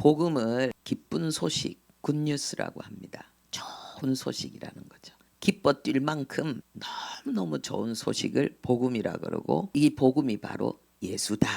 복음을 기쁜 소식, 굿뉴스라고 합니다. 좋은 소식이라는 거죠. 기뻐 뛸 만큼 너무너무 좋은 소식을 복음이라 그러고, 이 복음이 바로 예수다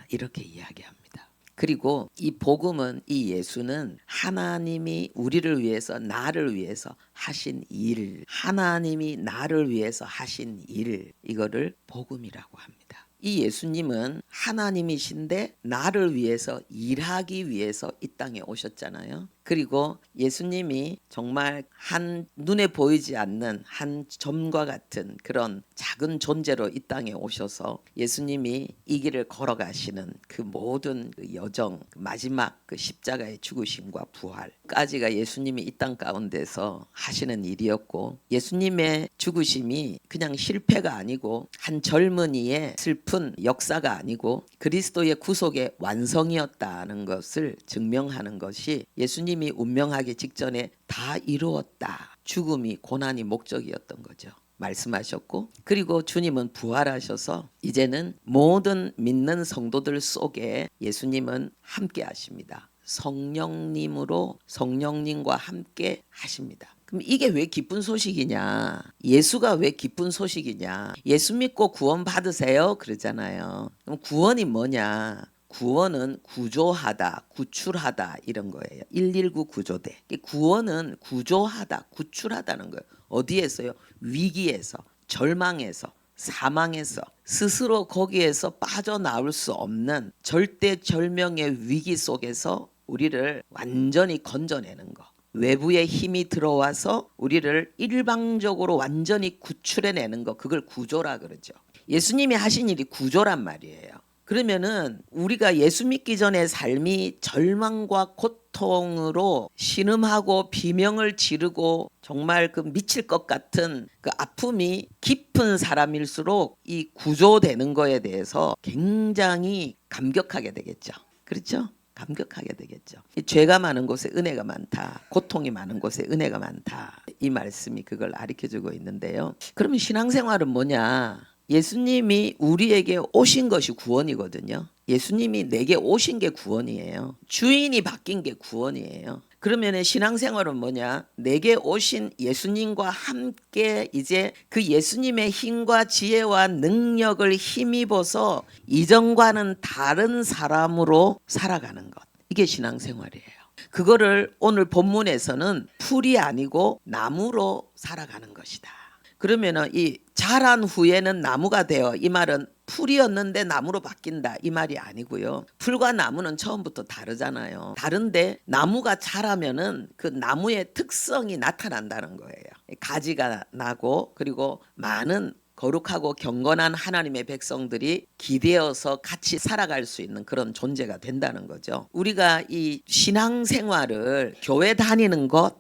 이렇게 이야기합니다. 그리고 이 복음은, 이 예수는 하나님이 우리를 위해서, 나를 위해서 하신 일, 하나님이 나를 위해서 하신 일, 이거를 복음이라고 합니다. 이 예수님은 하나님이신데 나를 위해서 일하기 위해서 이 땅에 오셨잖아요. 그리고 예수님이 정말 한 눈에 보이지 않는 한 점과 같은 그런 작은 존재로 이 땅에 오셔서 예수님이 이 길을 걸어가시는 그 모든 그 여정, 마지막 그 십자가의 죽으심과 부활까지가 예수님이 이 땅 가운데서 하시는 일이었고, 예수님의 죽으심이 그냥 실패가 아니고 한 젊은이의 슬픈 역사가 아니고 그리스도의 구속의 완성이었다는 것을 증명하는 것이, 예수님이 운명하기 직전에 다 이루었다, 죽음이 고난이 목적이었던 거죠. 말씀하셨고, 그리고 주님은 부활하셔서 이제는 모든 믿는 성도들 속에 예수님은 함께 하십니다. 성령님으로, 성령님과 함께 하십니다. 그럼 이게 왜 기쁜 소식이냐? 예수가 왜 기쁜 소식이냐? 예수 믿고 구원 받으세요 그러잖아요. 그럼 구원이 뭐냐? 구원은 구조하다, 구출하다 이런 거예요. 119 구조대. 구원은 구조하다, 구출하다는 거예요. 어디에서요? 위기에서, 절망에서, 사망에서, 스스로 거기에서 빠져나올 수 없는 절대절명의 위기 속에서 우리를 완전히 건져내는 거. 외부의 힘이 들어와서 우리를 일방적으로 완전히 구출해내는 거, 그걸 구조라 그러죠. 예수님이 하신 일이 구조란 말이에요. 그러면은 우리가 예수 믿기 전의 삶이 절망과 고통으로 신음하고 비명을 지르고 정말 그 미칠 것 같은 그 아픔이 깊은 사람일수록 이 구조되는 거에 대해서 굉장히 감격하게 되겠죠. 그렇죠? 감격하게 되겠죠. 죄가 많은 곳에 은혜가 많다, 고통이 많은 곳에 은혜가 많다, 이 말씀이 그걸 가르쳐주고 있는데요. 그러면 신앙생활은 뭐냐? 예수님이 우리에게 오신 것이 구원이거든요. 예수님이 내게 오신 게 구원이에요. 주인이 바뀐 게 구원이에요. 그러면 신앙생활은 뭐냐? 내게 오신 예수님과 함께 이제 그 예수님의 힘과 지혜와 능력을 힘입어서 이전과는 다른 사람으로 살아가는 것. 이게 신앙생활이에요. 그거를 오늘 본문에서는 풀이 아니고 나무로 살아가는 것이다. 그러면은 이 자란 후에는 나무가 되어, 이 말은 풀이었는데 나무로 바뀐다 이 말이 아니고요. 풀과 나무는 처음부터 다르잖아요. 다른데 나무가 자라면은 그 나무의 특성이 나타난다는 거예요. 가지가 나고, 그리고 많은 거룩하고 경건한 하나님의 백성들이 기대어서 같이 살아갈 수 있는 그런 존재가 된다는 거죠. 우리가 이 신앙생활을, 교회 다니는 것,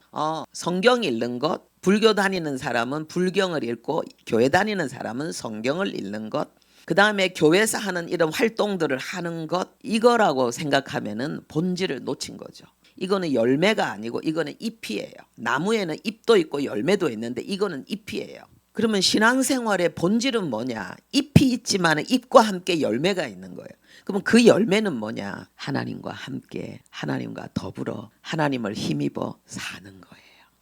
성경 읽는 것, 불교 다니는 사람은 불경을 읽고 교회 다니는 사람은 성경을 읽는 것, 그 다음에 교회에서 하는 이런 활동들을 하는 것, 이거라고 생각하면은 본질을 놓친 거죠. 이거는 열매가 아니고 이거는 잎이에요. 나무에는 잎도 있고 열매도 있는데 이거는 잎이에요. 그러면 신앙생활의 본질은 뭐냐? 잎이 있지만 잎과 함께 열매가 있는 거예요. 그러면 그 열매는 뭐냐? 하나님과 함께, 하나님과 더불어 하나님을 힘입어 사는 거예요.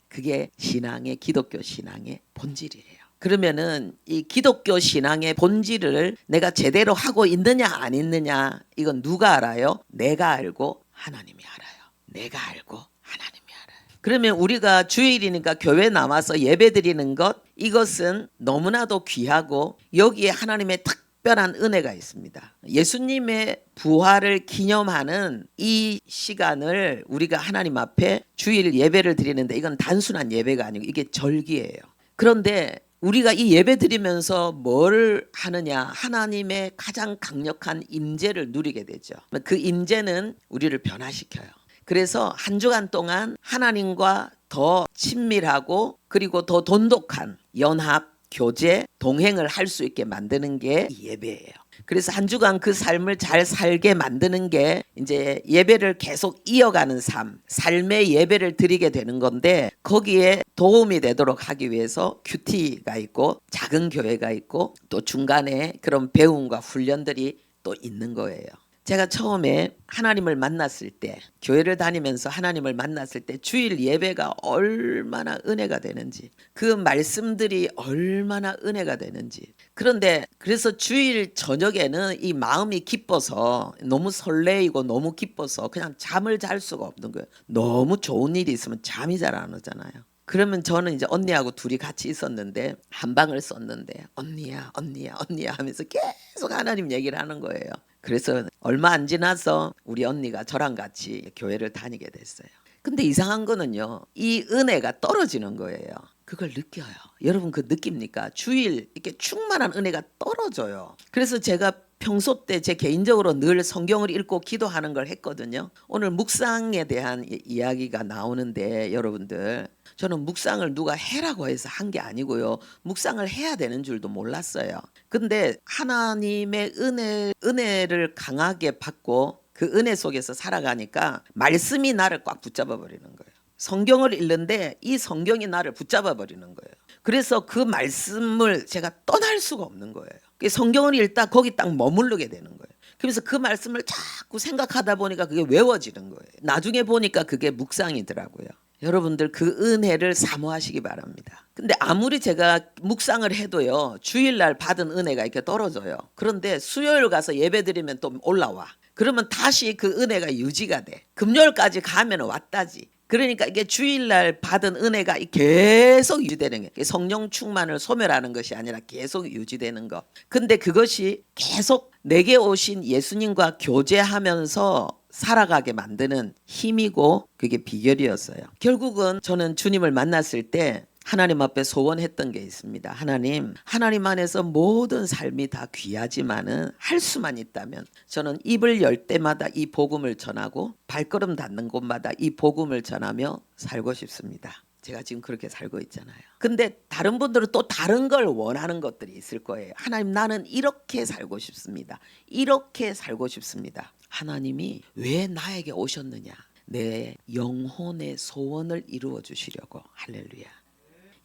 그게 신앙의, 기독교 신앙의 본질이에요. 그러면은 이 기독교 신앙의 본질을 내가 제대로 하고 있느냐 안 있느냐, 이건 누가 알아요? 내가 알고 하나님이 알아요. 내가 알고 하나님이 알아요. 그러면 우리가 주일이니까 교회 나와서 예배 드리는 것, 이것은 너무나도 귀하고 여기에 하나님의 특별한 은혜가 있습니다. 예수님의 부활을 기념하는 이 시간을 우리가 하나님 앞에 주일 예배를 드리는데, 이건 단순한 예배가 아니고 이게 절기예요. 그런데 우리가 이 예배 드리면서 뭘 하느냐? 하나님의 가장 강력한 임재를 누리게 되죠. 그 임재는 우리를 변화시켜요. 그래서 한 주간 동안 하나님과 더 친밀하고 그리고 더 돈독한 연합, 교제, 동행을 할 수 있게 만드는 게 예배예요. 그래서 한 주간 그 삶을 잘 살게 만드는 게 이제 예배를 계속 이어가는 삶, 삶의 예배를 드리게 되는 건데, 거기에 도움이 되도록 하기 위해서 큐티가 있고 작은 교회가 있고 또 중간에 그런 배움과 훈련들이 또 있는 거예요. 제가 처음에 하나님을 만났을 때, 교회를 다니면서 하나님을 만났을 때 주일 예배가 얼마나 은혜가 되는지, 그 말씀들이 얼마나 은혜가 되는지. 그런데 그래서 주일 저녁에는 이 마음이 기뻐서, 너무 설레이고 너무 기뻐서 그냥 잠을 잘 수가 없는 거예요. 너무 좋은 일이 있으면 잠이 잘 안 오잖아요. 그러면 저는 이제 언니하고 둘이 같이 있었는데 한 방을 썼는데 언니야 언니야 언니야 하면서 계속 하나님 얘기를 하는 거예요. 그래서 얼마 안 지나서 우리 언니가 저랑 같이 교회를 다니게 됐어요. 근데 이상한 거는요, 이 은혜가 떨어지는 거예요. 그걸 느껴요. 여러분 그 느낍니까? 주일 이렇게 충만한 은혜가 떨어져요. 그래서 제가 평소 때 제 개인적으로 늘 성경을 읽고 기도하는 걸 했거든요. 오늘 묵상에 대한 이야기가 나오는데 여러분들, 저는 묵상을 누가 해라고 해서 한 게 아니고요. 묵상을 해야 되는 줄도 몰랐어요. 근데 하나님의 은혜를 강하게 받고 그 은혜 속에서 살아가니까 말씀이 나를 꽉 붙잡아 버리는 거예요. 성경을 읽는데 이 성경이 나를 붙잡아 버리는 거예요. 그래서 그 말씀을 제가 떠날 수가 없는 거예요. 성경을 읽다 거기 딱 머무르게 되는 거예요. 그래서 그 말씀을 자꾸 생각하다 보니까 그게 외워지는 거예요. 나중에 보니까 그게 묵상이더라고요. 여러분들 그 은혜를 사모하시기 바랍니다. 근데 아무리 제가 묵상을 해도요, 주일날 받은 은혜가 이렇게 떨어져요. 그런데 수요일 가서 예배 드리면 또 올라와. 그러면 다시 그 은혜가 유지가 돼. 금요일까지 가면 왔다지. 그러니까 이게 주일날 받은 은혜가 계속 유지되는 게, 성령 충만을 소멸하는 것이 아니라 계속 유지되는 것. 근데 그것이 계속 내게 오신 예수님과 교제하면서 살아가게 만드는 힘이고 그게 비결이었어요. 결국은 저는 주님을 만났을 때 하나님 앞에 소원했던 게 있습니다. 하나님 안에서 모든 삶이 다 귀하지만은 할 수만 있다면 저는 입을 열 때마다 이 복음을 전하고 발걸음 닿는 곳마다 이 복음을 전하며 살고 싶습니다. 제가 지금 그렇게 살고 있잖아요. 근데 다른 분들은 또 다른 걸 원하는 것들이 있을 거예요. 하나님, 나는 이렇게 살고 싶습니다. 이렇게 살고 싶습니다. 하나님이 왜 나에게 오셨느냐? 내 영혼의 소원을 이루어 주시려고. 할렐루야.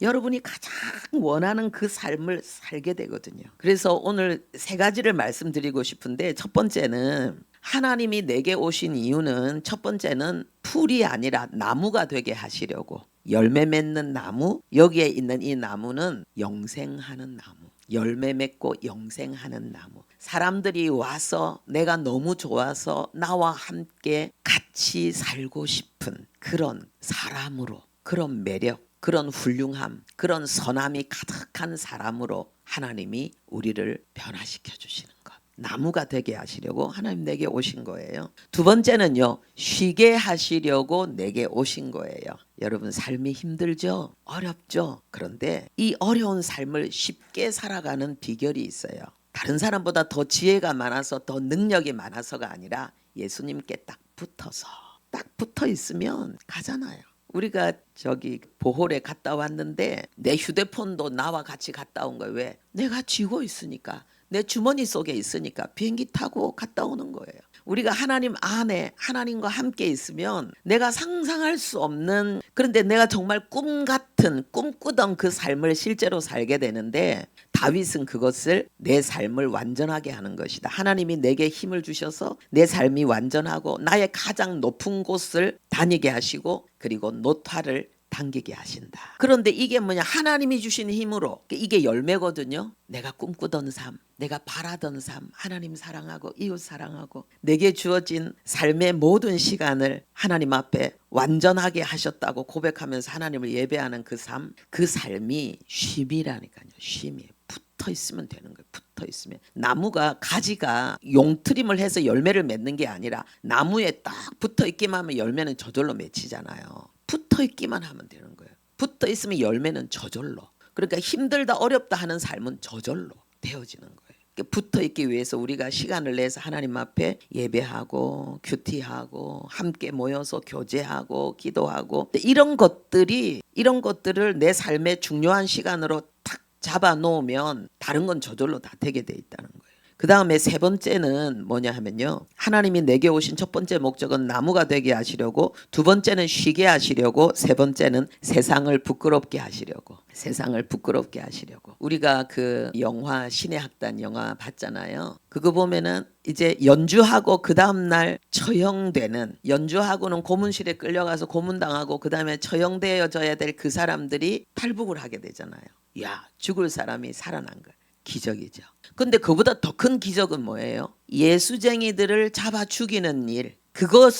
여러분이 가장 원하는 그 삶을 살게 되거든요. 그래서 오늘 세 가지를 말씀드리고 싶은데, 첫 번째는 하나님이 내게 오신 이유는, 첫 번째는 풀이 아니라 나무가 되게 하시려고. 열매 맺는 나무, 여기에 있는 이 나무는 영생하는 나무, 열매 맺고 영생하는 나무. 사람들이 와서 내가 너무 좋아서 나와 함께 같이 살고 싶은 그런 사람으로, 그런 매력, 그런 훌륭함, 그런 선함이 가득한 사람으로 하나님이 우리를 변화시켜 주시는 것. 나무가 되게 하시려고 하나님 내게 오신 거예요. 두 번째는요, 쉬게 하시려고 내게 오신 거예요. 여러분, 삶이 힘들죠? 어렵죠? 그런데 이 어려운 삶을 쉽게 살아가는 비결이 있어요. 다른 사람보다 더 지혜가 많아서, 더 능력이 많아서가 아니라 예수님께 딱 붙어 있으면 가잖아요. 우리가 저기 보홀에 갔다 왔는데 내 휴대폰도 나와 같이 갔다 온 거예요. 왜? 내가 쥐고 있으니까, 내 주머니 속에 있으니까 비행기 타고 갔다 오는 거예요. 우리가 하나님 안에 하나님과 함께 있으면 내가 상상할 수 없는, 그런데 내가 정말 꿈꾸던 그 삶을 실제로 살게 되는데, 다윗은 그것을 내 삶을 완전하게 하는 것이다. 하나님이 내게 힘을 주셔서 내 삶이 완전하고 나의 가장 높은 곳을 다니게 하시고 그리고 노타를 당기게 하신다. 그런데 이게 뭐냐? 하나님이 주신 힘으로, 이게 열매거든요. 내가 꿈꾸던 삶, 내가 바라던 삶, 하나님 사랑하고 이웃 사랑하고 내게 주어진 삶의 모든 시간을 하나님 앞에 완전하게 하셨다고 고백하면서 하나님을 예배하는 그 삶, 그 삶이 쉼이라니까요. 쉼이에요. 붙어 있으면 되는 거예요. 붙어 있으면. 나무가 가지가 용트림을 해서 열매를 맺는 게 아니라 나무에 딱 붙어 있기만 하면 열매는 저절로 맺히잖아요. 붙어 있기만 하면 되는 거예요. 붙어 있으면 열매는 저절로. 그러니까 힘들다 어렵다 하는 삶은 저절로 되어지는 거예요. 붙어 있기 위해서 우리가 시간을 내서 하나님 앞에 예배하고 큐티하고 함께 모여서 교제하고 기도하고, 이런 것들을 내 삶의 중요한 시간으로 탁 잡아 놓으면 다른 건 저절로 다 되게 돼 있다는 거예요. 그 다음에 세 번째는 뭐냐 하면요. 하나님이 내게 오신 첫 번째 목적은 나무가 되게 하시려고, 두 번째는 쉬게 하시려고, 세 번째는 세상을 부끄럽게 하시려고. 세상을 부끄럽게 하시려고. 우리가 그 영화 신의 학단 영화 봤잖아요. 그거 보면은 이제 연주하고 그 다음날 처형되는, 연주하고는 고문실에 끌려가서 고문당하고 그 다음에 처형되어져야 될 그 사람들이 탈북을 하게 되잖아요. 야, 죽을 사람이 살아난 거예요. 기적이죠. 근데 그보다 더 큰 기적은 뭐예요? 예수쟁이들을 잡아 죽이는 일. 그걸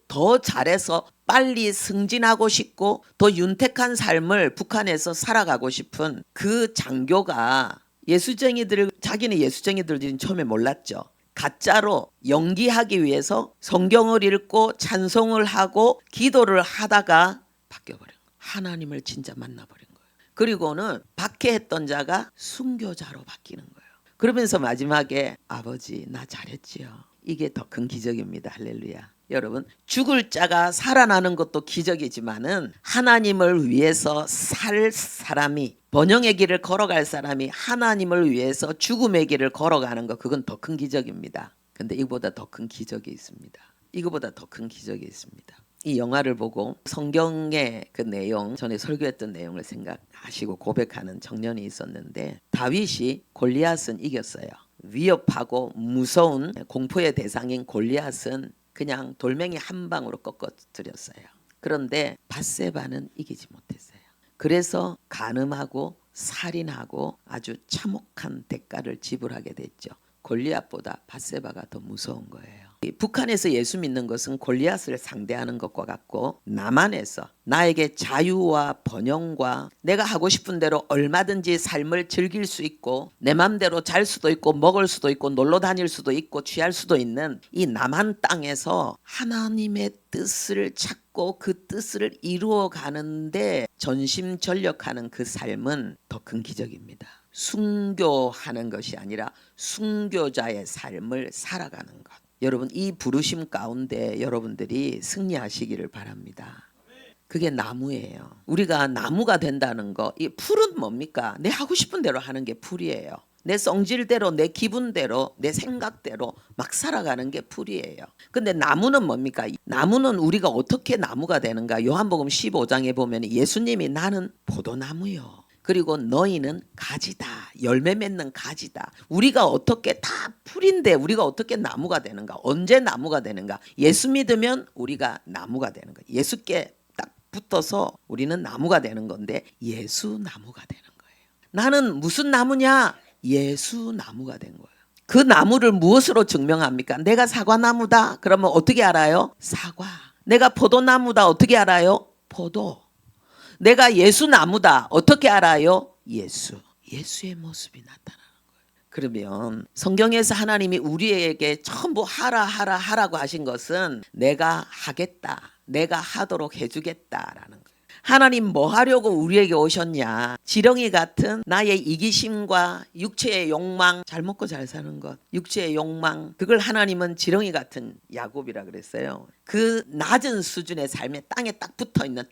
더 잘해서 빨리 승진하고 싶고 더 윤택한 삶을 북한에서 살아가고 싶은 그 장교가 예수쟁이들을, 자기는 예수쟁이들이 처음에 몰랐죠. 가짜로 연기하기 위해서 성경을 읽고 찬송을 하고 기도를 하다가 바뀌어버린 거예요. 하나님을 진짜 만나버린 거예요. 그리고는 박해했던 자가 순교자로 바뀌는 거예요. 그러면서 마지막에 아버지 나 잘했지요. 이게 더 큰 기적입니다. 할렐루야. 여러분, 죽을 자가 살아나는 것도 기적이지만은 하나님을 위해서 살 사람이, 번영의 길을 걸어갈 사람이 하나님을 위해서 죽음의 길을 걸어가는 것, 그건 더 큰 기적입니다. 근데 이거보다 더 큰 기적이 있습니다. 이거보다 더 큰 기적이 있습니다. 이 영화를 보고 성경의 그 내용, 전에 설교했던 내용을 생각하시고 고백하는 청년이 있었는데, 다윗이 골리앗은 이겼어요. 위협하고 무서운 공포의 대상인 골리앗은 그냥 돌멩이 한 방으로 꺾어뜨렸어요. 그런데 밧세바는 이기지 못했어요. 그래서 간음하고 살인하고 아주 참혹한 대가를 지불하게 됐죠. 골리앗보다 밧세바가 더 무서운 거예요. 북한에서 예수 믿는 것은 골리앗을 상대하는 것과 같고, 남한에서 나에게 자유와 번영과 내가 하고 싶은 대로 얼마든지 삶을 즐길 수 있고 내 맘대로 잘 수도 있고 먹을 수도 있고 놀러 다닐 수도 있고 취할 수도 있는 이 남한 땅에서 하나님의 뜻을 찾고 그 뜻을 이루어 가는데 전심전력하는 그 삶은 더 큰 기적입니다. 순교하는 것이 아니라 순교자의 삶을 살아가는 것. 여러분, 이 부르심 가운데 여러분들이 승리하시기를 바랍니다. 그게 나무예요. 우리가 나무가 된다는 거, 이 풀은 뭡니까? 내 하고 싶은 대로 하는 게 풀이에요. 내 성질대로, 내 기분대로, 내 생각대로 막 살아가는 게 풀이에요. 근데 나무는 뭡니까? 나무는 우리가 어떻게 나무가 되는가? 요한복음 15장에 보면 예수님이 나는 포도나무요. 그리고 너희는 가지다. 열매 맺는 가지다. 우리가 어떻게, 다 풀인데 우리가 어떻게 나무가 되는가? 언제 나무가 되는가? 예수 믿으면 우리가 나무가 되는 거예요. 예수께 딱 붙어서 우리는 나무가 되는 건데 예수 나무가 되는 거예요. 나는 무슨 나무냐? 예수 나무가 된 거예요. 그 나무를 무엇으로 증명합니까? 내가 사과나무다. 그러면 어떻게 알아요? 사과. 내가 포도나무다. 어떻게 알아요? 포도. 내가 예수나무다. 어떻게 알아요? 예수. 예수의 모습이 나타나는 거예요. 그러면 성경에서 하나님이 우리에게 전부 하라고 하신 것은 내가 하겠다. 내가 하도록 해주겠다라는 거예요. 하나님 뭐 하려고 우리에게 오셨냐? 지렁이 같은 나의 이기심과 육체의 욕망, 잘 먹고 잘 사는 것, 육체의 욕망, 그걸 하나님은 지렁이 같은 야곱이라 그랬어요. 그 낮은 수준의 삶에 땅에 딱 붙어있는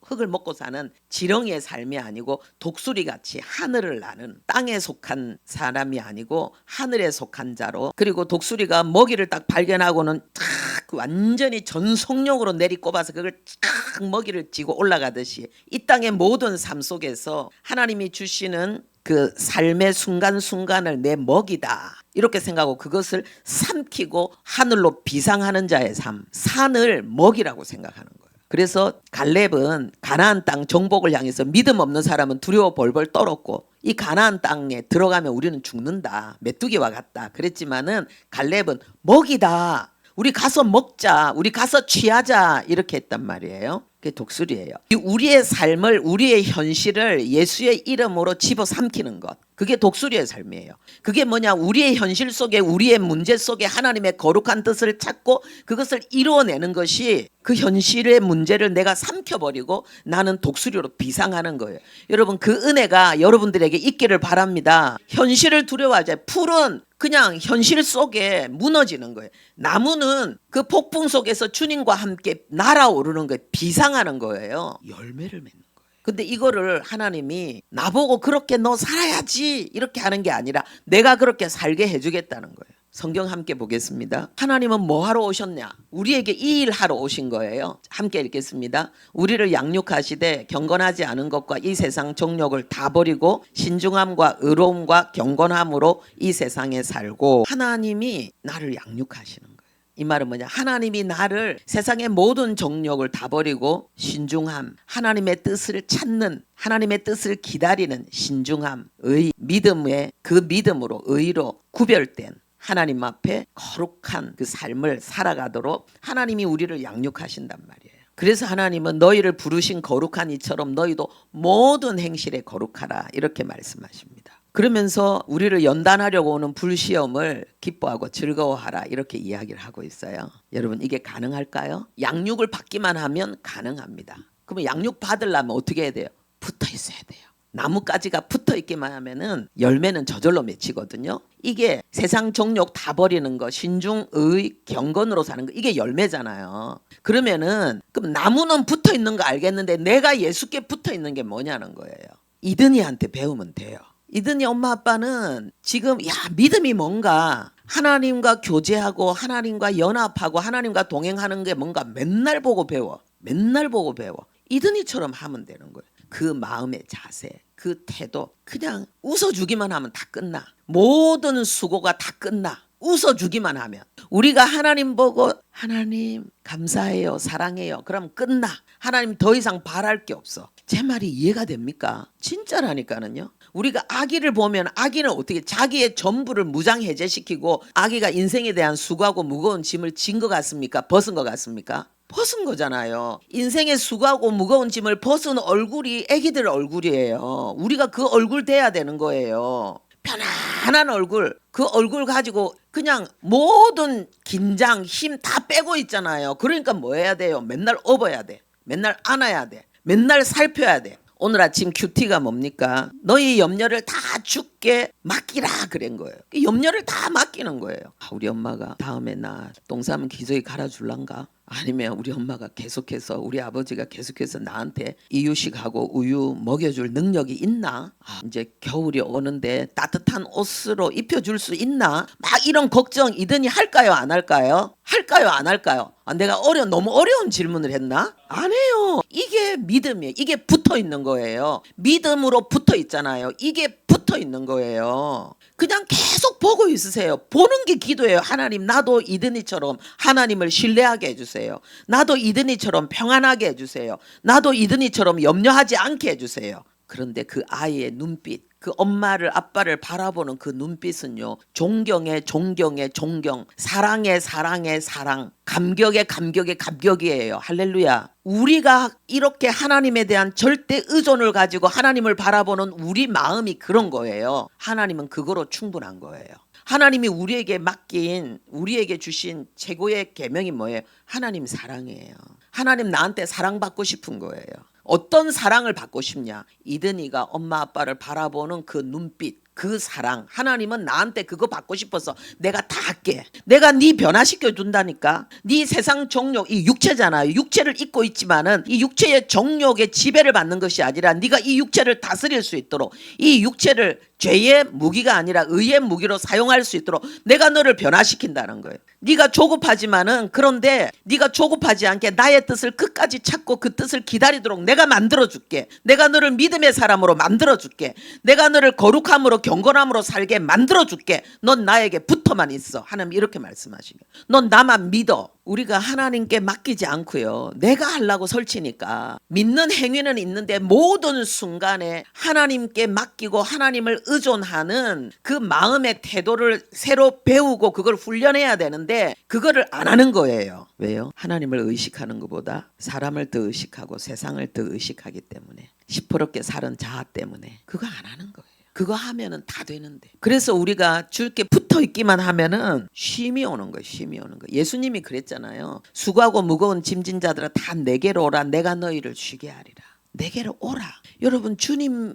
흙을 먹고 사는 지렁이의 삶이 아니고 독수리같이 하늘을 나는, 땅에 속한 사람이 아니고 하늘에 속한 자로, 그리고 독수리가 먹이를 딱 발견하고는 탁 완전히 전속력으로 내리꼽아서 그걸 쫙 먹이를 쥐고 올라가듯이 이 땅의 모든 삶 속에서 하나님이 주시는 그 삶의 순간순간을 내 먹이다 이렇게 생각하고 그것을 삼키고 하늘로 비상하는 자의 삶, 산을 먹이라고 생각하는 거예요. 그래서 갈렙은 가나안 땅 정복을 향해서 믿음 없는 사람은 두려워 벌벌 떨었고 이 가나안 땅에 들어가면 우리는 죽는다, 메뚜기와 같다 그랬지만은 갈렙은 먹이다, 우리 가서 먹자, 우리 가서 취하자 이렇게 했단 말이에요. 그게 독수리예요. 우리의 삶을, 우리의 현실을 예수의 이름으로 집어삼키는 것, 그게 독수리의 삶이에요. 그게 뭐냐? 우리의 현실 속에, 우리의 문제 속에 하나님의 거룩한 뜻을 찾고 그것을 이루어내는 것이, 그 현실의 문제를 내가 삼켜버리고 나는 독수리로 비상하는 거예요. 여러분, 그 은혜가 여러분들에게 있기를 바랍니다. 현실을 두려워하지. 풀은 그냥 현실 속에 무너지는 거예요. 나무는 그 폭풍 속에서 주님과 함께 날아오르는 거예요. 비상하는 거예요. 열매를 맺는 거예요. 근데 이거를 하나님이 나보고 그렇게 너 살아야지 이렇게 하는 게 아니라 내가 그렇게 살게 해주겠다는 거예요. 성경 함께 보겠습니다. 하나님은 뭐 하러 오셨냐? 우리에게 이 일 하러 오신 거예요. 함께 읽겠습니다. 우리를 양육하시되 경건하지 않은 것과 이 세상 정욕을 다 버리고 신중함과 의로움과 경건함으로 이 세상에 살고. 하나님이 나를 양육하시는 거예요. 이 말은 뭐냐? 하나님이 나를 세상의 모든 정욕을 다 버리고 신중함, 하나님의 뜻을 찾는, 하나님의 뜻을 기다리는 신중함, 의, 믿음의 그 믿음으로 의로 구별된 하나님 앞에 거룩한 그 삶을 살아가도록 하나님이 우리를 양육하신단 말이에요. 그래서 하나님은 너희를 부르신 거룩한 이처럼 너희도 모든 행실에 거룩하라 이렇게 말씀하십니다. 그러면서 우리를 연단하려고 오는 불시험을 기뻐하고 즐거워하라 이렇게 이야기를 하고 있어요. 여러분 이게 가능할까요? 양육을 받기만 하면 가능합니다. 그러면 양육 받으려면 어떻게 해야 돼요? 붙어 있어야 돼요. 나뭇가지가 붙어 있기만 하면은 열매는 저절로 맺히거든요. 이게 세상 정욕 다 버리는 거, 신중의 경건으로 사는 거, 이게 열매잖아요. 그러면은 그럼 나무는 붙어 있는 거 알겠는데 내가 예수께 붙어 있는 게 뭐냐는 거예요. 이든이한테 배우면 돼요. 이든이 엄마 아빠는 지금 믿음이 뭔가 하나님과 교제하고 하나님과 연합하고 하나님과 동행하는 게 뭔가 맨날 보고 배워. 맨날 보고 배워. 이든이처럼 하면 되는 거예요. 그 마음의 자세, 그 태도, 그냥 웃어주기만 하면 다 끝나. 모든 수고가 다 끝나. 웃어주기만 하면. 우리가 하나님 보고 하나님 감사해요, 사랑해요. 그럼 끝나. 하나님 더 이상 바랄 게 없어. 제 말이 이해가 됩니까? 진짜라니까는요. 우리가 아기를 보면 아기는 어떻게 자기의 전부를 무장해제시키고 아기가 인생에 대한 수고하고 무거운 짐을 진 것 같습니까? 벗은 것 같습니까? 벗은 거잖아요. 인생의 수고하고 무거운 짐을 벗은 얼굴이 애기들 얼굴이에요. 우리가 그 얼굴 돼야 되는 거예요. 편안한 얼굴, 그 얼굴 가지고 그냥 모든 긴장, 힘 다 빼고 있잖아요. 그러니까 뭐 해야 돼요? 맨날 업어야 돼. 맨날 안아야 돼. 맨날 살펴야 돼. 오늘 아침 큐티가 뭡니까? 너희 염려를 다 주께 맡기라 그런 거예요. 염려를 다 맡기는 거예요. 우리 엄마가 다음에 나 똥 싸면 기저귀 갈아줄란가? 아니면 우리 엄마가 계속해서 우리 아버지가 계속해서 나한테 이유식하고 우유 먹여줄 능력이 있나? 이제 겨울이 오는데 따뜻한 옷으로 입혀줄 수 있나? 막 이런 걱정 이든이 할까요? 안 할까요? 할까요? 안 할까요? 내가 너무 어려운 질문을 했나? 안 해요. 이게 믿음이에요. 이게 붙어 있는 거예요. 믿음으로 붙어 있잖아요. 이게 붙어 있는 거예요. 그냥 계속 보고 있으세요. 보는 게 기도예요. 하나님 나도 이든이처럼 하나님을 신뢰하게 해주세요. 나도 이든이처럼 평안하게 해주세요. 나도 이든이처럼 염려하지 않게 해주세요. 그런데 그 아이의 눈빛, 그 엄마를 아빠를 바라보는 그 눈빛은요. 존경의 존경, 사랑의 사랑, 감격의 감격이에요. 할렐루야. 우리가 이렇게 하나님에 대한 절대 의존을 가지고 하나님을 바라보는 우리 마음이 그런 거예요. 하나님은 그거로 충분한 거예요. 하나님이 우리에게 주신 최고의 계명이 뭐예요? 하나님 사랑이에요. 하나님 나한테 사랑받고 싶은 거예요. 어떤 사랑을 받고 싶냐? 이든이가 엄마 아빠를 바라보는 그 눈빛, 그 사랑. 하나님은 나한테 그거 받고 싶어서 내가 다 할게. 내가 네 변화시켜 준다니까. 네 세상 정욕, 이 육체잖아요. 육체를 입고 있지만은 이 육체의 정욕의 지배를 받는 것이 아니라 네가 이 육체를 다스릴 수 있도록 이 육체를 죄의 무기가 아니라 의의 무기로 사용할 수 있도록 내가 너를 변화시킨다는 거예요. 네가 조급하지만은 그런데 네가 조급하지 않게 나의 뜻을 끝까지 찾고 그 뜻을 기다리도록 내가 만들어줄게. 내가 너를 믿음의 사람으로 만들어줄게. 내가 너를 거룩함으로 경건함으로 살게 만들어줄게. 넌 나에게 붙어만 있어. 하나님 이렇게 말씀하시게. 넌 나만 믿어. 우리가 하나님께 맡기지 않고요. 내가 하려고 설치니까 믿는 행위는 있는데 모든 순간에 하나님께 맡기고 하나님을 의존하는 그 마음의 태도를 새로 배우고 그걸 훈련해야 되는데 그거를 안 하는 거예요. 왜요? 하나님을 의식하는 것보다 사람을 더 의식하고 세상을 더 의식하기 때문에 시퍼렇게 사는 자아 때문에 그거 안 하는 거예요. 그거 하면은 다 되는데. 그래서 우리가 주께 붙어 있기만 하면은 쉼이 오는 거예요. 쉼이 오는 거예요. 예수님이 그랬잖아요. 수고하고 무거운 짐진 자들아 다 내게로 오라. 내가 너희를 쉬게 하리라. 내게로 오라. 여러분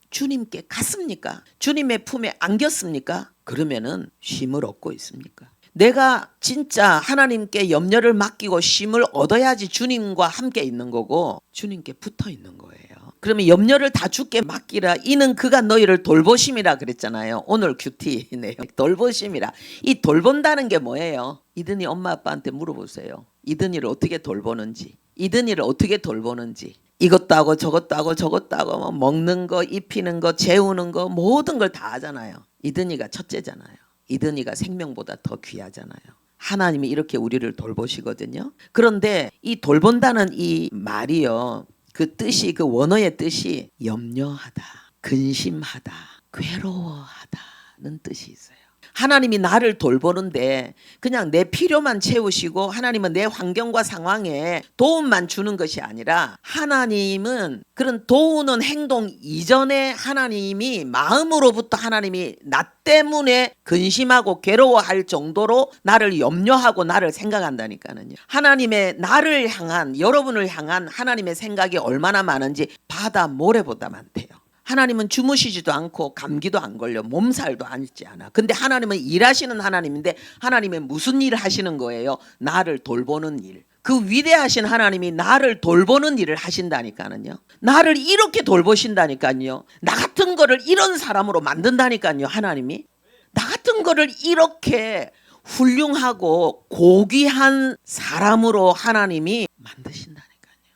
주님께 갔습니까? 주님의 품에 안겼습니까? 그러면은 쉼을 얻고 있습니까? 내가 진짜 하나님께 염려를 맡기고 쉼을 얻어야지 주님과 함께 있는 거고 주님께 붙어 있는 거예요. 그러면 염려를 다 주께 맡기라. 이는 그가 너희를 돌보심이라 그랬잖아요. 오늘 큐티 내용. 돌보심이라. 이 돌본다는 게 뭐예요? 이든이 엄마 아빠한테 물어보세요. 이든이를 어떻게 돌보는지. 이든이를 어떻게 돌보는지. 이것도 하고 저것도 하고 저것도 하고 뭐 먹는 거, 입히는 거, 재우는 거 모든 걸 다 하잖아요. 이든이가 첫째잖아요. 이든이가 생명보다 더 귀하잖아요. 하나님이 이렇게 우리를 돌보시거든요. 그런데 이 돌본다는 이 말이요. 그 뜻이, 그 원어의 뜻이 염려하다, 근심하다, 괴로워하다는 뜻이 있어요. 하나님이 나를 돌보는데 그냥 내 필요만 채우시고 하나님은 내 환경과 상황에 도움만 주는 것이 아니라 하나님은 그런 도우는 행동 이전에 하나님이 마음으로부터 하나님이 나 때문에 근심하고 괴로워할 정도로 나를 염려하고 나를 생각한다니까요. 하나님의 나를 향한, 여러분을 향한 하나님의 생각이 얼마나 많은지 바다 모래보다 많대요. 하나님은 주무시지도 않고 감기도 안 걸려 몸살도 앓지 않아. 근데 하나님은 일하시는 하나님인데 하나님은 무슨 일을 하시는 거예요? 나를 돌보는 일. 그 위대하신 하나님이 나를 돌보는 일을 하신다니까요. 나를 이렇게 돌보신다니까요. 나 같은 거를 이런 사람으로 만든다니까요. 하나님이 나 같은 거를 이렇게 훌륭하고 고귀한 사람으로 하나님이 만드신다니까요.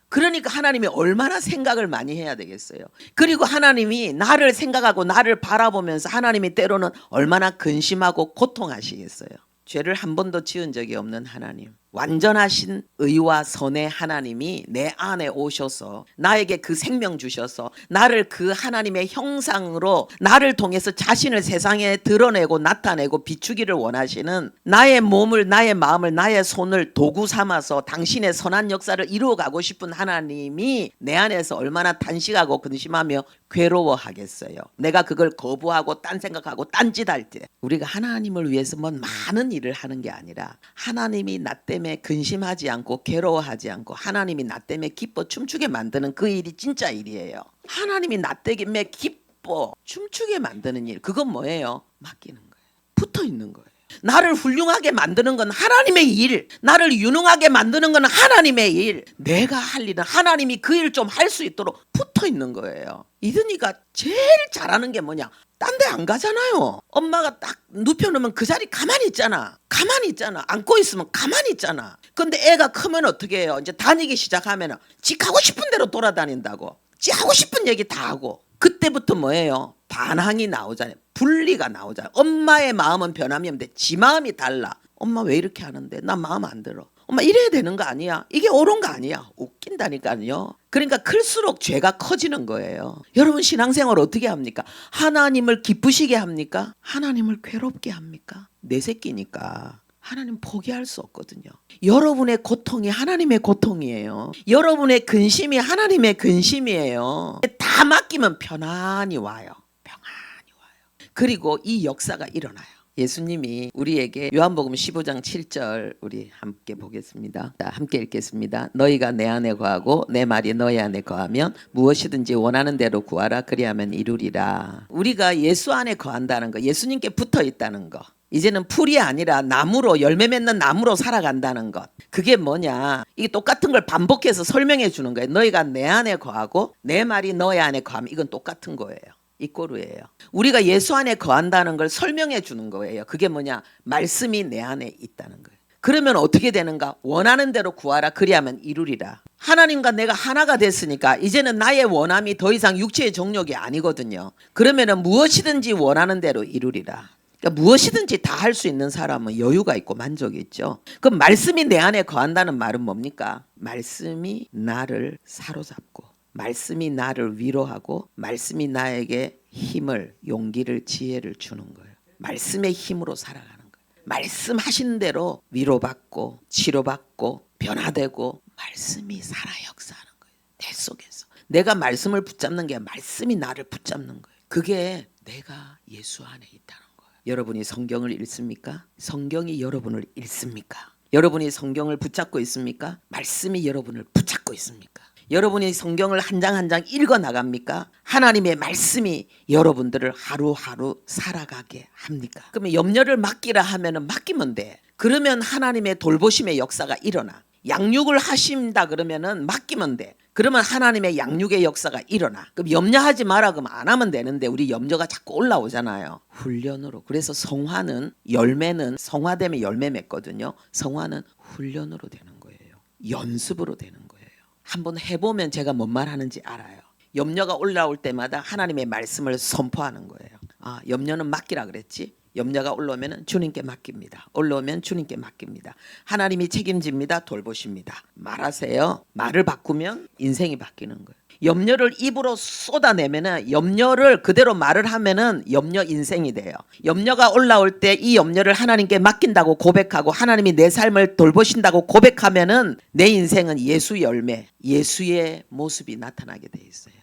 그러니까 하나님이 얼마나 생각을 많이 해야 되겠어요. 그리고 하나님이 나를 생각하고 나를 바라보면서 하나님이 때로는 얼마나 근심하고 고통하시겠어요. 죄를 한 번도 지은 적이 없는 하나님, 완전하신 의와 선의 하나님이 내 안에 오셔서 나에게 그 생명 주셔서 나를 그 하나님의 형상으로 나를 통해서 자신을 세상에 드러내고 나타내고 비추기를 원하시는 나의 몸을, 나의 마음을, 나의 손을 도구 삼아서 당신의 선한 역사를 이루어가고 싶은 하나님이 내 안에서 얼마나 탄식하고 근심하며 괴로워하겠어요. 내가 그걸 거부하고 딴 생각하고 딴짓할 때 우리가 하나님을 위해서 뭐 많은 일을 하는 게 아니라 하나님이 나 때문에 근심하지 않고 괴로워하지 않고 하나님이 나 때문에 기뻐 춤추게 만드는 그 일이 진짜 일이에요. 하나님이 나 때문에 기뻐 춤추게 만드는 일, 그건 뭐예요? 맡기는 거예요. 붙어 있는 거예요. 나를 훌륭하게 만드는 건 하나님의 일, 나를 유능하게 만드는 건 하나님의 일, 내가 할 일은 하나님이 그 일 좀 할 수 있도록 붙어 있는 거예요. 이든이가 제일 잘하는 게 뭐냐? 딴 데 안 가잖아요. 엄마가 딱 눕혀놓으면 그 자리 가만히 있잖아. 가만히 있잖아. 안고 있으면 가만히 있잖아. 근데 애가 크면 어떻게 해요? 이제 다니기 시작하면 지 가고 싶은 대로 돌아다닌다고. 지 하고 싶은 얘기 다 하고. 그때부터 뭐예요? 반항이 나오잖아요. 분리가 나오잖아요. 엄마의 마음은 변함이 없는데 지 마음이 달라. 엄마 왜 이렇게 하는데? 나 마음 안 들어. 엄마 이래야 되는 거 아니야? 이게 옳은 거 아니야? 웃긴다니까요. 그러니까 클수록 죄가 커지는 거예요. 여러분 신앙생활 어떻게 합니까? 하나님을 기쁘시게 합니까? 하나님을 괴롭게 합니까? 내 새끼니까 하나님 포기할 수 없거든요. 여러분의 고통이 하나님의 고통이에요. 여러분의 근심이 하나님의 근심이에요. 다 맡기면 편안히 와요. 평안히 와요. 그리고 이 역사가 일어나요. 예수님이 우리에게 요한복음 15장 7절 우리 함께 보겠습니다. 자, 함께 읽겠습니다. 너희가 내 안에 거하고 내 말이 너희 안에 거하면 무엇이든지 원하는 대로 구하라 그리하면 이루리라. 우리가 예수 안에 거한다는 거, 예수님께 붙어 있다는 거. 이제는 풀이 아니라 나무로, 열매 맺는 나무로 살아간다는 것. 그게 뭐냐? 이게 똑같은 걸 반복해서 설명해 주는 거예요. 너희가 내 안에 거하고 내 말이 너희 안에 거하면 이건 똑같은 거예요. 이꼬르예요. 우리가 예수 안에 거한다는 걸 설명해 주는 거예요. 그게 뭐냐? 말씀이 내 안에 있다는 거예요. 그러면 어떻게 되는가? 원하는 대로 구하라 그리하면 이루리라. 하나님과 내가 하나가 됐으니까 이제는 나의 원함이 더 이상 육체의 정욕이 아니거든요. 그러면은 무엇이든지 원하는 대로 이루리라. 그러니까 무엇이든지 다 할 수 있는 사람은 여유가 있고 만족이 있죠. 그럼 말씀이 내 안에 거한다는 말은 뭡니까? 말씀이 나를 사로잡고 말씀이 나를 위로하고 말씀이 나에게 힘을, 용기를, 지혜를 주는 거예요. 말씀의 힘으로 살아가는 거예요. 말씀하신 대로 위로받고 치료받고 변화되고 말씀이 살아 역사하는 거예요. 내 속에서. 내가 말씀을 붙잡는 게 말씀이 나를 붙잡는 거예요. 그게 내가 예수 안에 있다는 거예요. 여러분이 성경을 읽습니까? 성경이 여러분을 읽습니까? 여러분이 성경을 붙잡고 있습니까? 말씀이 여러분을 붙잡고 있습니까? 여러분이 성경을 한 장 한 장 읽어 나갑니까? 하나님의 말씀이 여러분들을 하루하루 살아가게 합니까? 그러면 염려를 맡기라 하면은 맡기면 돼. 그러면 하나님의 돌보심의 역사가 일어나. 양육을 하신다 그러면은 맡기면 돼. 그러면 하나님의 양육의 역사가 일어나. 그럼 염려하지 마라 그러면 안 하면 되는데 우리 염려가 자꾸 올라오잖아요. 훈련으로. 그래서 성화는 열매는 성화되면 열매 맺거든요. 성화는 훈련으로 되는 거예요. 연습으로 되는 거예요. 한번 해보면 제가 뭔 말 하는지 알아요. 염려가 올라올 때마다 하나님의 말씀을 선포하는 거예요. 아, 염려는 맡기라 그랬지. 염려가 올라오면 주님께 맡깁니다. 올라오면 주님께 맡깁니다. 하나님이 책임집니다. 돌보십니다. 말하세요. 말을 바꾸면 인생이 바뀌는 거예요. 염려를 입으로 쏟아내면은 염려를 그대로 말을 하면은 염려 인생이 돼요. 염려가 올라올 때 이 염려를 하나님께 맡긴다고 고백하고 하나님이 내 삶을 돌보신다고 고백하면은 내 인생은 예수 열매, 예수의 모습이 나타나게 돼 있어요.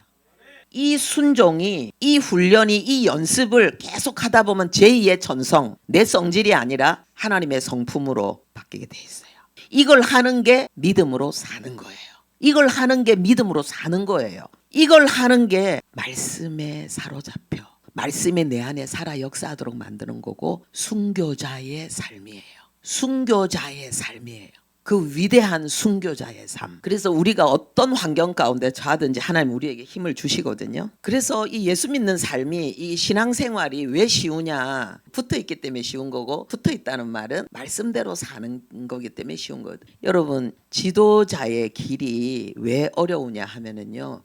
이 순종이, 이 훈련이, 이 연습을 계속 하다 보면 제2의 전성, 내 성질이 아니라 하나님의 성품으로 바뀌게 돼 있어요. 이걸 하는 게 믿음으로 사는 거예요. 이걸 하는 게 믿음으로 사는 거예요. 이걸 하는 게 말씀에 사로잡혀 말씀이 내 안에 살아 역사하도록 만드는 거고 순교자의 삶이에요. 순교자의 삶이에요. 그 위대한 순교자의 삶. 그래서 우리가 어떤 환경 가운데 처하든지 하나님 우리에게 힘을 주시거든요. 그래서 이 예수 믿는 삶이, 이 신앙생활이 왜 쉬우냐, 붙어있기 때문에 쉬운 거고, 붙어있다는 말은 말씀대로 사는 거기 때문에 쉬운 거거든요. 여러분, 지도자의 길이 왜 어려우냐 하면은요,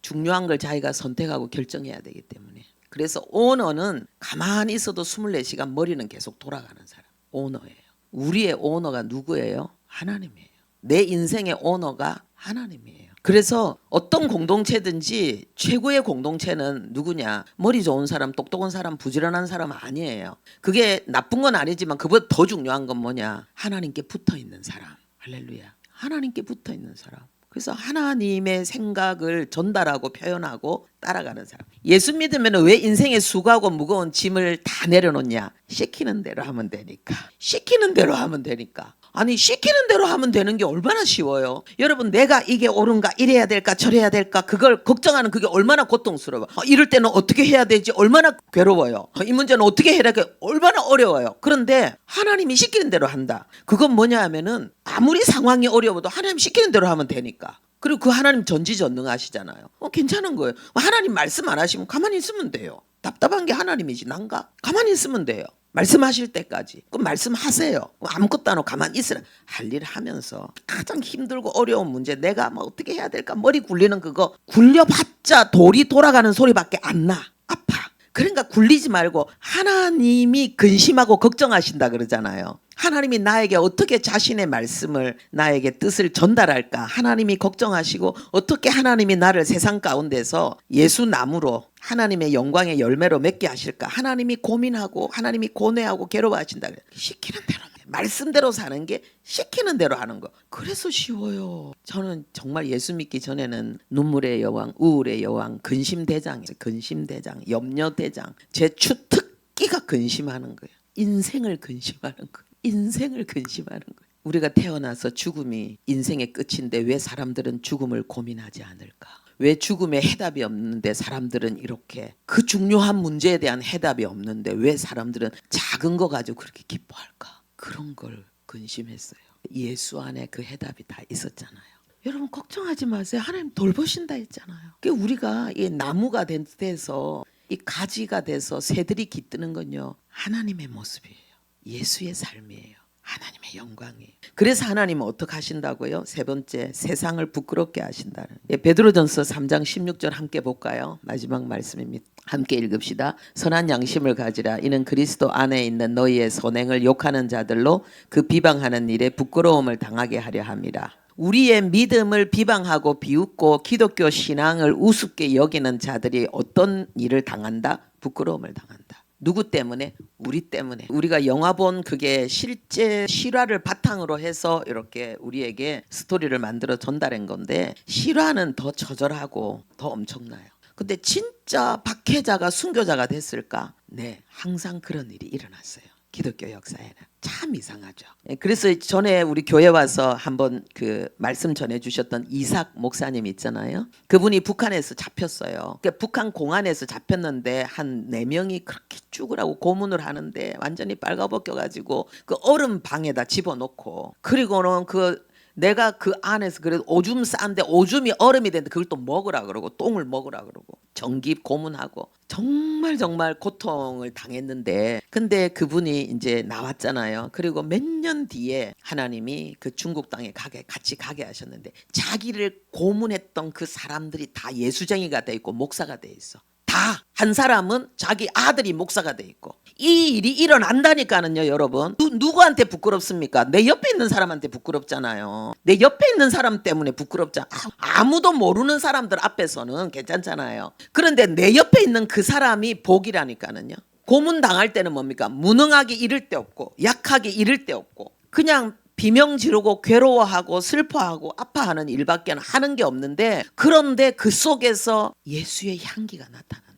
중요한 걸 자기가 선택하고 결정해야 되기 때문에. 그래서 오너는 가만히 있어도 24시간 머리는 계속 돌아가는 사람, 오너예요. 우리의 오너가 누구예요? 하나님이에요. 내 인생의 오너가 하나님이에요. 그래서 어떤 공동체든지 최고의 공동체는 누구냐? 머리 좋은 사람, 똑똑한 사람, 부지런한 사람 아니에요. 그게 나쁜 건 아니지만 그보다 더 중요한 건 뭐냐? 하나님께 붙어있는 사람. 할렐루야. 하나님께 붙어있는 사람. 그래서 하나님의 생각을 전달하고 표현하고 따라가는 사람. 예수 믿으면 왜 인생의 수고하고 무거운 짐을 다 내려놓냐? 시키는 대로 하면 되니까. 시키는 대로 하면 되니까. 아니, 시키는 대로 하면 되는 게 얼마나 쉬워요. 여러분, 내가 이게 옳은가, 이래야 될까, 저래야 될까, 그걸 걱정하는 그게 얼마나 고통스러워요. 이럴 때는 어떻게 해야 되지? 얼마나 괴로워요. 이 문제는 어떻게 해야 될까? 얼마나 어려워요. 그런데 하나님이 시키는 대로 한다. 그건 뭐냐 하면은 아무리 상황이 어려워도 하나님 시키는 대로 하면 되니까. 그리고 그 하나님 전지전능하시잖아요. 괜찮은 거예요. 하나님 말씀 안 하시면 가만히 있으면 돼요. 답답한 게 하나님이지 난가? 가만히 있으면 돼요. 말씀하실 때까지. 그럼 말씀하세요. 아무것도 안 하고 가만히 있으라. 할 일 하면서 가장 힘들고 어려운 문제, 내가 뭐 어떻게 해야 될까? 머리 굴리는 그거 굴려봤자 돌이 돌아가는 소리밖에 안 나. 아파. 그러니까 굴리지 말고 하나님이 근심하고 걱정하신다 그러잖아요. 하나님이 나에게 어떻게 자신의 말씀을, 나에게 뜻을 전달할까? 하나님이 걱정하시고 어떻게 하나님이 나를 세상 가운데서 예수나무로 하나님의 영광의 열매로 맺게 하실까? 하나님이 고민하고 하나님이 고뇌하고 괴로워하신다. 시키는 대로, 말씀대로 사는 게 시키는 대로 하는 거. 그래서 쉬워요. 저는 정말 예수 믿기 전에는 눈물의 여왕, 우울의 여왕, 근심대장이에요. 근심대장, 염려대장. 제 주특기가 근심하는 거예요. 인생을 근심하는 거예요. 인생을 근심하는 거예요. 우리가 태어나서 죽음이 인생의 끝인데 왜 사람들은 죽음을 고민하지 않을까? 왜 죽음에 해답이 없는데 사람들은 이렇게, 그 중요한 문제에 대한 해답이 없는데 왜 사람들은 작은 거 가지고 그렇게 기뻐할까? 그런 걸 근심했어요. 예수 안에 그 해답이 다 있었잖아요. 여러분 걱정하지 마세요. 하나님 돌보신다 했잖아요. 우리가 이 나무가 돼서 이 가지가 돼서 새들이 깃드는 건요, 하나님의 모습이에요. 예수의 삶이에요. 하나님의 영광이에요. 그래서 하나님은 어떻게 하신다고요? 세 번째, 세상을 부끄럽게 하신다는. 베드로전서 3장 16절 함께 볼까요? 마지막 말씀입니다. 함께 읽읍시다. 선한 양심을 가지라. 이는 그리스도 안에 있는 너희의 선행을 욕하는 자들로 그 비방하는 일에 부끄러움을 당하게 하려 함이라. 우리의 믿음을 비방하고 비웃고 기독교 신앙을 우습게 여기는 자들이 어떤 일을 당한다? 부끄러움을 당한다. 누구 때문에? 우리 때문에. 우리가 영화 본 그게 실제 실화를 바탕으로 해서 이렇게 우리에게 스토리를 만들어 전달한 건데, 실화는 더 처절하고 더 엄청나요. 근데 진짜 박해자가 순교자가 됐을까? 네, 항상 그런 일이 일어났어요. 기독교 역사에는. 참 이상하죠. 그래서 전에 우리 교회 와서 한번 그 말씀 전해주셨던 이삭 목사님 있잖아요. 그분이 북한에서 잡혔어요. 그러니까 북한 공안에서 잡혔는데 한 4명이 그렇게 죽으라고 고문을 하는데 완전히 빨가벗겨가지고 그 얼음 방에다 집어넣고, 그리고는 그 내가 그 안에서 그래도 오줌 싼데 오줌이 얼음이 되는데 그걸 또 먹으라 그러고 똥을 먹으라 그러고 전기 고문하고 정말 정말 고통을 당했는데, 근데 그분이 이제 나왔잖아요. 그리고 몇 년 뒤에 하나님이 그 중국 땅에 같이 가게 하셨는데, 자기를 고문했던 그 사람들이 다 예수쟁이가 돼 있고 목사가 돼 있어. 다 한 사람은 자기 아들이 목사가 돼 있고. 이 일이 일어난다니까는요, 여러분. 누구한테 부끄럽습니까? 내 옆에 있는 사람한테 부끄럽잖아요. 내 옆에 있는 사람 때문에 부끄럽잖아. 아무도 모르는 사람들 앞에서는 괜찮잖아요. 그런데 내 옆에 있는 그 사람이 복이라니까는요. 고문 당할 때는 뭡니까? 무능하게 이를 데 없고 약하게 이를 데 없고 그냥 비명 지르고 괴로워하고 슬퍼하고 아파하는 일밖에 하는 게 없는데, 그런데 그 속에서 예수의 향기가 나타난다니까요.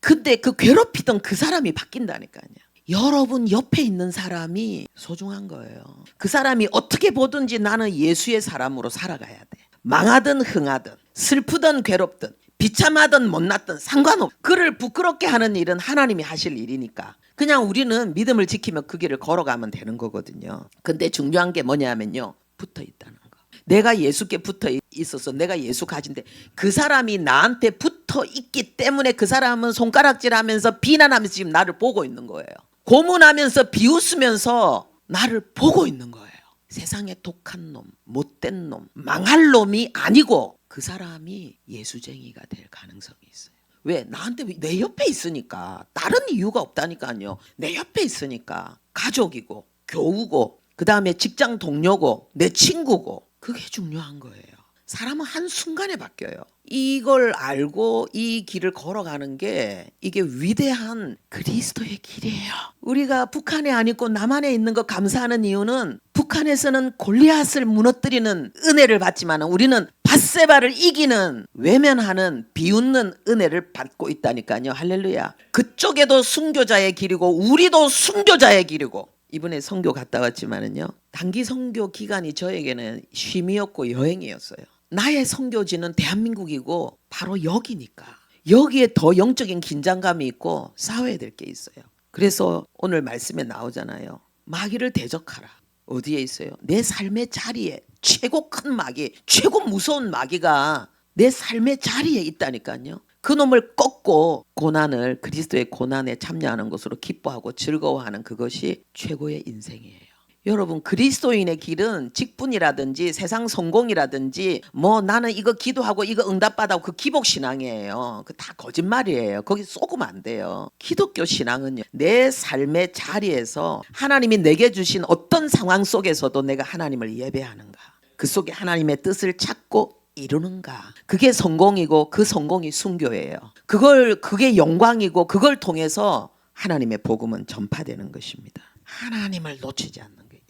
근데 그 괴롭히던 그 사람이 바뀐다니까요. 여러분 옆에 있는 사람이 소중한 거예요. 그 사람이 어떻게 보든지 나는 예수의 사람으로 살아가야 돼. 망하든 흥하든 슬프든 괴롭든 비참하든 못났든 상관없. 그를 부끄럽게 하는 일은 하나님이 하실 일이니까 그냥 우리는 믿음을 지키며 그 길을 걸어가면 되는 거거든요. 근데 중요한 게 뭐냐면요, 붙어 있다는 거. 내가 예수께 붙어 있어서 내가 예수 가진데 그 사람이 나한테 붙어 있기 때문에 그 사람은 손가락질하면서 비난하면서 지금 나를 보고 있는 거예요. 고문하면서 비웃으면서 나를 보고 있는 거예요. 세상에 독한 놈, 못된 놈, 망할 놈이 아니고 그 사람이 예수쟁이가 될 가능성이 있어요. 왜? 나한테 내 옆에 있으니까. 다른 이유가 없다니까요. 내 옆에 있으니까. 가족이고 교우고 그 다음에 직장 동료고 내 친구고. 그게 중요한 거예요. 사람은 한순간에 바뀌어요. 이걸 알고 이 길을 걸어가는 게 이게 위대한 그리스도의 길이에요. 우리가 북한에 안 있고 남한에 있는 거 감사하는 이유는 북한에서는 골리앗을 무너뜨리는 은혜를 받지만 우리는 밧세바를 이기는 외면하는 비웃는 은혜를 받고 있다니까요. 할렐루야. 그쪽에도 순교자의 길이고 우리도 순교자의 길이고. 이번에 선교 갔다 왔지만은요, 단기 선교 기간이 저에게는 쉼이었고 여행이었어요. 나의 선교지는 대한민국이고 바로 여기니까 여기에 더 영적인 긴장감이 있고 싸워야 될 게 있어요. 그래서 오늘 말씀에 나오잖아요. 마귀를 대적하라. 어디에 있어요? 내 삶의 자리에. 최고 큰 마귀, 최고 무서운 마귀가 내 삶의 자리에 있다니까요. 그 놈을 꺾고 고난을, 그리스도의 고난에 참여하는 것으로 기뻐하고 즐거워하는 그것이 최고의 인생이에요. 여러분, 그리스도인의 길은 직분이라든지 세상 성공이라든지 뭐 나는 이거 기도하고 이거 응답받아고 그 기복신앙이에요. 그 다 거짓말이에요. 거기 쏘으면 안 돼요. 기독교 신앙은요, 내 삶의 자리에서 하나님이 내게 주신 어떤 상황 속에서도 내가 하나님을 예배하는가, 그 속에 하나님의 뜻을 찾고 이루는가, 그게 성공이고 그 성공이 순교예요. 그게 영광이고 그걸 통해서 하나님의 복음은 전파되는 것입니다. 하나님을 놓치지 않는